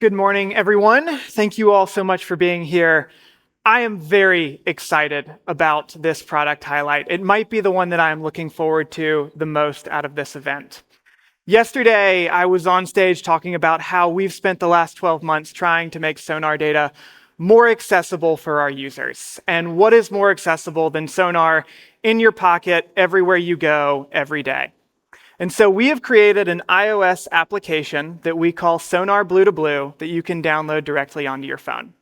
Good morning, everyone. Thank you all so much for being here. I am very excited about this product highlight. It might be the one that I'm looking forward to the most out of this event. Yesterday, I was on stage talking about how we've spent the last 12 months trying to make sonar data more accessible for our users. And what is more accessible than sonar in your pocket, everywhere you go, every day? And so we have created an iOS application that we call Sonar Blue to Blue that you can download directly onto your phone.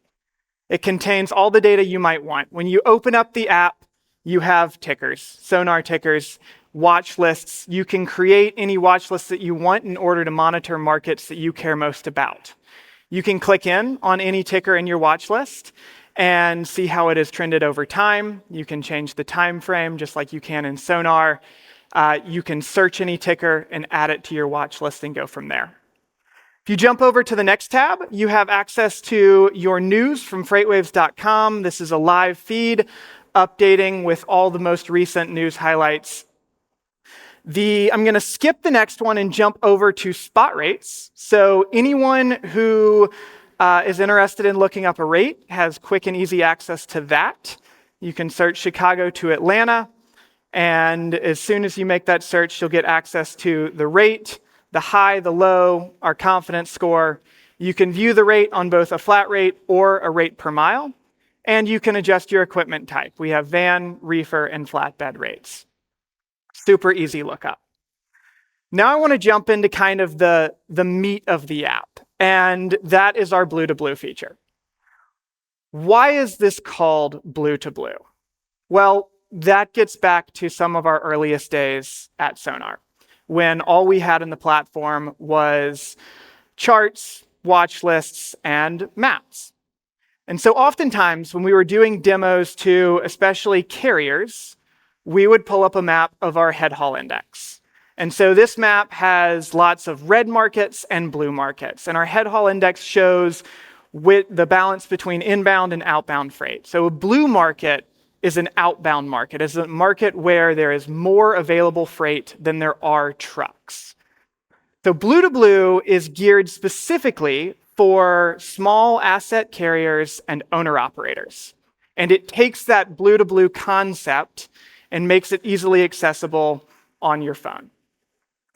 It contains all the data you might want. When you open up the app, you have tickers, sonar tickers, watch lists. You can create any watch lists that you want in order to monitor markets that you care most about. You can click in on any ticker in your watch list and see how it has trended over time. You can change the time frame just like you can in Sonar. You can search any ticker and add it to your watch list and go from there. If you jump over to the next tab, you have access to your news from FreightWaves.com. This is a live feed updating with all the most recent news highlights. I'm going to skip the next one and jump over to spot rates. So anyone who is interested in looking up a rate has quick and easy access to that. You can search Chicago to Atlanta. And as soon as you make that search, you'll get access to the rate, the high, the low, our confidence score. You can view the rate on both a flat rate or a rate per mile. And you can adjust your equipment type. We have van, reefer, and flatbed rates. Super easy lookup. Now I want to jump into kind of the meat of the app. And that is our Blue to Blue feature. Why is this called Blue to Blue? Well, that gets back to some of our earliest days at Sonar, when all we had in the platform was charts, watch lists, and maps. And so oftentimes when we were doing demos to especially carriers, we would pull up a map of our head haul index. And so this map has lots of red markets and blue markets. And our head haul index shows the balance between inbound and outbound freight. So a blue market is an outbound market. It's a market where there is more available freight than there are trucks. So Blue to Blue is geared specifically for small asset carriers and owner-operators. And it takes that Blue to Blue concept and makes it easily accessible on your phone.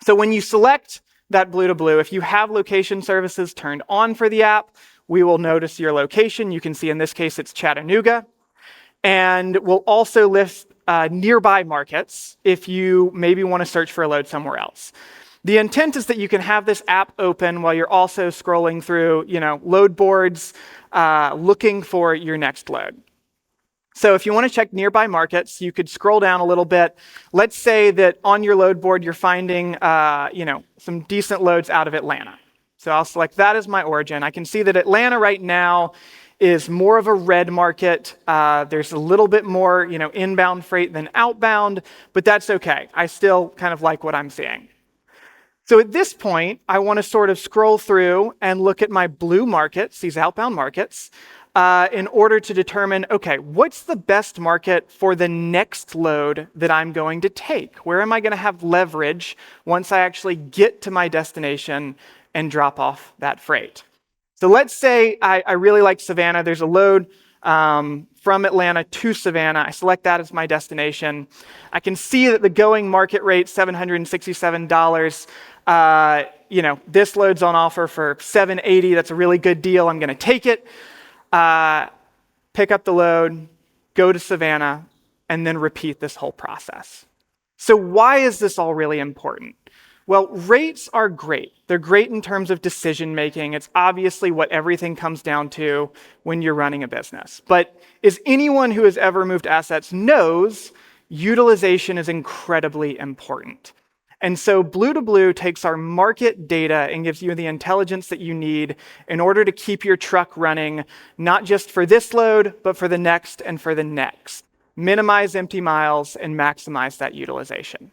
So when you select that Blue to Blue, if you have location services turned on for the app, we will notice your location. You can see in this case it's Chattanooga. And we'll also list nearby markets if you maybe want to search for a load somewhere else. The intent is that you can have this app open while you're also scrolling through, load boards, looking for your next load. So if you want to check nearby markets, you could scroll down a little bit. Let's say that on your load board, you're finding, some decent loads out of Atlanta. So I'll select that as my origin. I can see that Atlanta right now is more of a red market. There's a little bit more, inbound freight than outbound, but that's okay. I still kind of like what I'm seeing. So at this point, I want to sort of scroll through and look at my blue markets, these outbound markets, in order to determine, okay, what's the best market for the next load that I'm going to take? Where am I going to have leverage once I actually get to my destination and drop off that freight? So let's say I really like Savannah. There's a load from Atlanta to Savannah. I select that as my destination. I can see that the going market rate, $767. This load's on offer for $780. That's a really good deal. I'm going to take it, pick up the load, go to Savannah, and then repeat this whole process. So why is this all really important? Well, rates are great. They're great in terms of decision making. It's obviously what everything comes down to when you're running a business. But as anyone who has ever moved assets knows, utilization is incredibly important. And so Blue to Blue takes our market data and gives you the intelligence that you need in order to keep your truck running, not just for this load, but for the next and for the next. Minimize empty miles and maximize that utilization.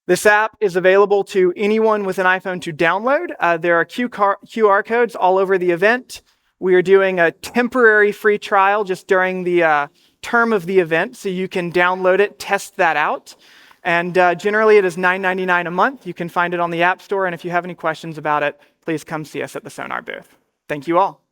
This app is available to anyone with an iPhone to download. There are QR codes all over the event. We are doing a temporary free trial just during the term of the event, so you can download it, test that out. And generally, it is $9.99 a month. You can find it on the App Store. And if you have any questions about it, please come see us at the Sonar booth. Thank you all.